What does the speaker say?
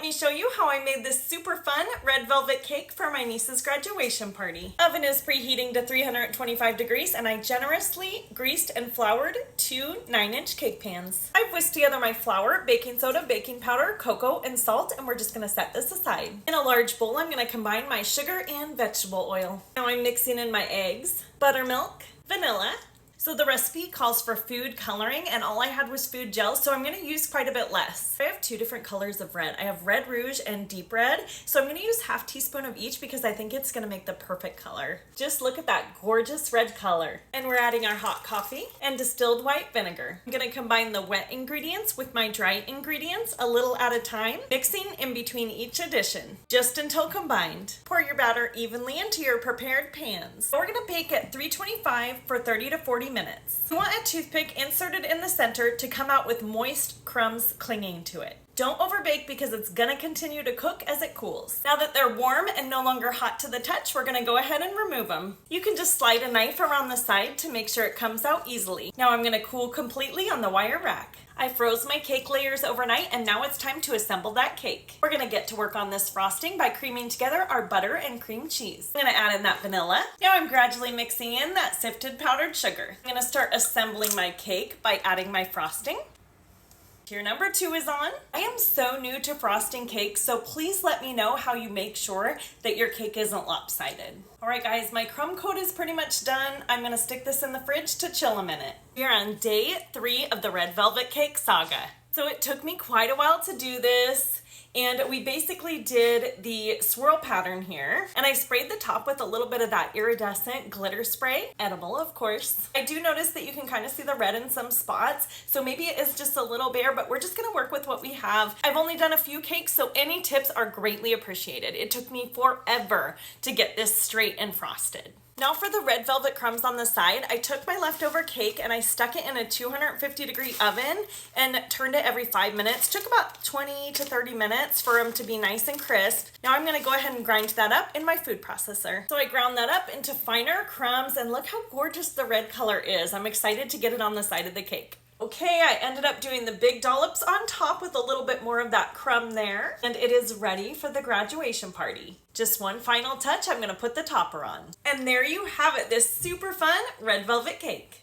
me show you how I made this super fun red velvet cake for my niece's graduation party. Oven is preheating to 325 degrees and I generously greased and floured 2 9-inch cake pans. I've whisked together my flour, baking soda, baking powder, cocoa, and salt, and we're just gonna set this aside. In a large bowl, I'm gonna combine my sugar and vegetable oil. Now I'm mixing in my eggs, buttermilk, vanilla. So the recipe calls for food coloring and all I had was food gel, so I'm going to use quite a bit less. I have 2 different colors of red. I have red rouge and deep red, so I'm going to use half teaspoon of each because I think it's going to make the perfect color. Just look at that gorgeous red color. And we're adding our hot coffee and distilled white vinegar. I'm going to combine the wet ingredients with my dry ingredients a little at a time, mixing in between each addition, just until combined. Pour your batter evenly into your prepared pans. We're going to bake at 325 for 30 to 40 minutes. You want a toothpick inserted in the center to come out with moist crumbs clinging to it. Don't overbake because it's gonna continue to cook as it cools. Now that they're warm and no longer hot to the touch, we're gonna go ahead and remove them. You can just slide a knife around the side to make sure it comes out easily. Now I'm gonna cool completely on the wire rack. I froze my cake layers overnight and now it's time to assemble that cake. We're gonna get to work on this frosting by creaming together our butter and cream cheese. I'm gonna add in that vanilla. Now I'm gradually mixing in that sifted powdered sugar. I'm gonna start assembling my cake by adding my frosting. Tier number 2 is on. I am so new to frosting cakes, so please let me know how you make sure that your cake isn't lopsided. All right guys, my crumb coat is pretty much done. I'm gonna stick this in the fridge to chill a minute. We're on day 3 of the red velvet cake saga. So it took me quite a while to do this. And we basically did the swirl pattern here. And I sprayed the top with a little bit of that iridescent glitter spray. Edible, of course. I do notice that you can kind of see the red in some spots. So maybe it is just a little bare, but we're just gonna work with what we have. I've only done a few cakes, so any tips are greatly appreciated. It took me forever to get this straight and frosted. Now for the red velvet crumbs on the side, I took my leftover cake and I stuck it in a 250-degree oven and turned it every 5 minutes. Took about 20 to 30 minutes for them to be nice and crisp. Now I'm gonna go ahead and grind that up in my food processor. So I ground that up into finer crumbs and look how gorgeous the red color is. I'm excited to get it on the side of the cake. Okay, I ended up doing the big dollops on top with a little bit more of that crumb there, and it is ready for the graduation party. Just one final touch, I'm gonna put the topper on. And there you have it, this super fun red velvet cake.